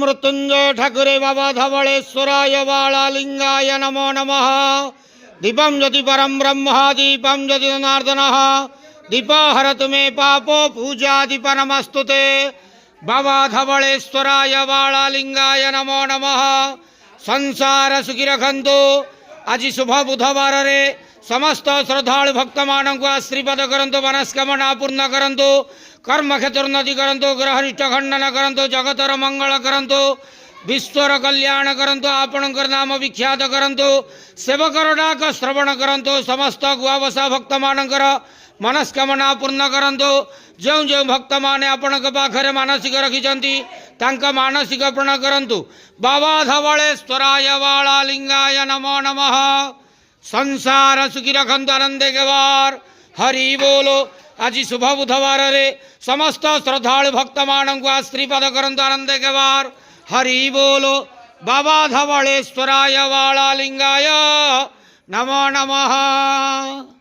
मृत्युंजय ठाकुरे बाबा धवलेश्वराय बालालिंगाय नमो नमः। दीपम ज्योति परम ब्रह्म दीपम ज्योति जनार्दनः दीपो हरतु मे पापो पूजा दीप नमस्तुते। बाबा धवलेश्वराय बालालिंगाय नमो नमः। संसार सुखी रखंतु। आज शुभ बुधवार रे समस्त श्रद्धालु भक्त मानक आशीर्वाद करंतु, मनस्कामना पूर्ण करंतु, कर्म क्षेत्र उन्नति करंतु, ग्रहनिष्ठ खंडन करंतु, जगतर मंगल करंतु, विश्वर कल्याण करंतु, आपणकर नाम विख्यात करंतु, सेवकर डाक श्रवण करंतु, समस्त गुआवसा भक्त मानकर मनस्कामना पूर्ण करंतु। जो जो भक्त माने आपणक पाखरे मानसिक रखिछंती तांका मानसिक पूर्ण करंतु। बाबा धवलेश्वराय बालालिंगाय नमो नमः। संसार सुखी रखंतु, आनंदे गवार हरि बोलो। आज शुभ बुधवार रे समस्त श्रद्धालु भक्त मानक आशीर्वाद करंतु, आनंदे गवार हरि बोलो। बाबा धवलेश्वराय बालालिंगाय नमो नमः।